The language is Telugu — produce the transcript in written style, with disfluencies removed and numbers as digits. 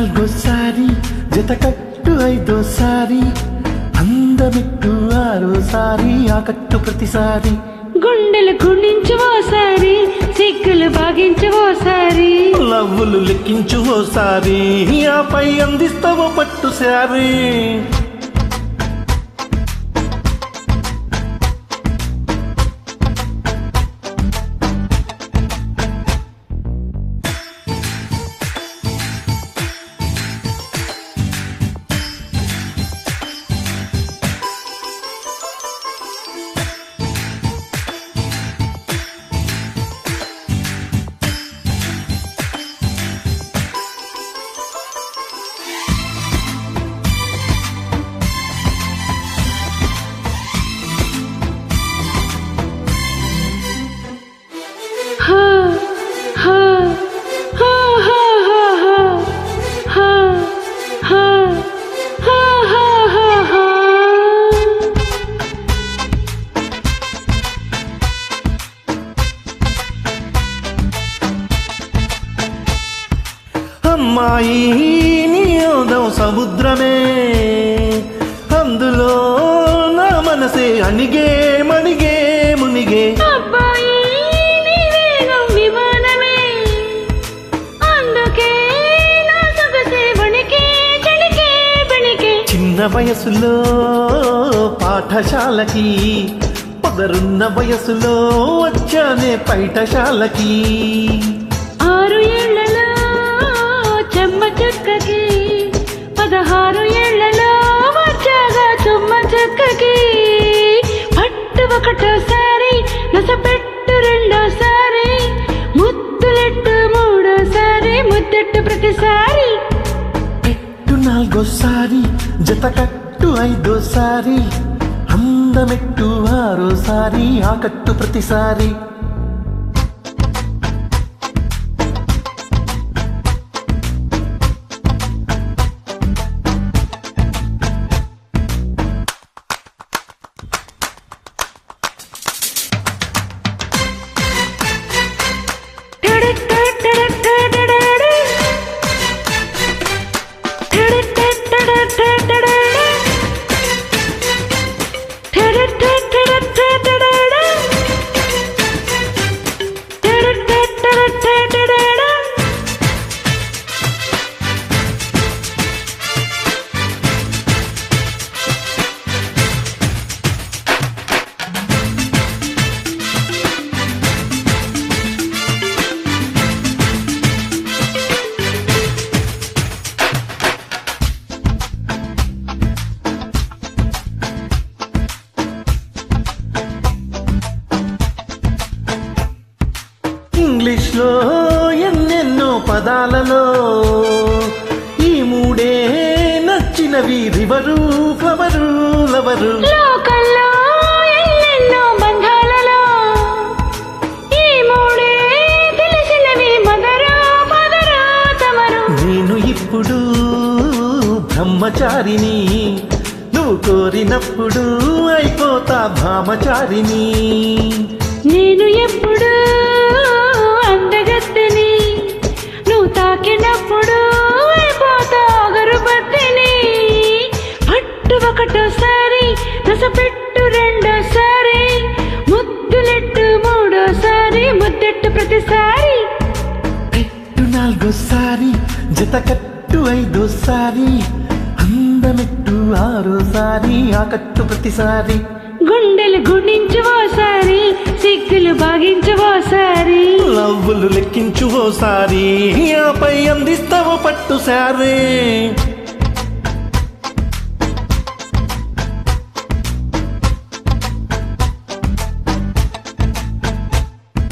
నాలుగోసారి జతకట్టు ఐదోసారి అందమిట్టు ఆరోసారి ఆకట్టు ప్రతిసారి గుండెలు గుణించు ఓసారి సిగ్గులు బాగించు ఓసారి లవ్వులు లెక్కించు ఓసారి ఆపై అందిస్తావో పట్టు సారి హా హా హా హా హా హా హా హా హా హా అమ్మాయి నీ యోదం సముద్రమే అందులో నా మనసే అణిగే మణిగే మునిగే అబ్బాయి నీ వేగం విమానమే అందుకే నా సొగసే వణికే చణికే బెణికే చిన్న వయసులో పాఠశాలకి పొదరున్న వయసులో వచ్చానే పైటశాలకి 6 ఏళ్లలో చెమ్మ చెక్కకి 16 ఏళ్లలో వచ్చాగా చుమ్మ చెక్కకి పట్టు ఒకటోసారి నసపెట్టు రెండోసారి ముద్దులెట్టు మూడోసారి ముద్దెట్టు ప్రతిసారి పెట్టు నాలుగోసారి జతకట్టు ఐదోసారి అందమెట్టు ఆరోసారి ఆకట్టు ప్రతిసారి ఇంగ్లీష్ లో ఎన్నెన్నో పదాలలో ఈ మూడే నచ్చినవి రివరు ఫ్లవరు లవరు లోకల్లో ఎన్నెన్నో బంధాలలో ఈ మూడే తెలిసినవి మదరు పదరు తమరు నేను ఇప్పుడు బ్రహ్మచారిని నువ్వు కోరినప్పుడు అయిపోతా భామచారిని నేను ఎప్పుడు అందగత్తెని నువ్వు తాకినప్పుడు అయిపోతా అగరుబత్తిని పట్టు ఒకటోసారి నసపెట్టు రెండోసారి ముద్దులెట్టు మూడోసారి ముద్దెట్టు ప్రతిసారి పెట్టు నాలుగోసారి జతకట్టు ఐదోసారి అందమెట్టు ఆరోసారి ఆకట్టు ప్రతిసారి గుండెలు గుణించు ఓసారి సిగ్గులు బాగించు ఓసారి లవ్వులు లెక్కించు ఓసారి ఆపై అందిస్తావో పట్టు సారే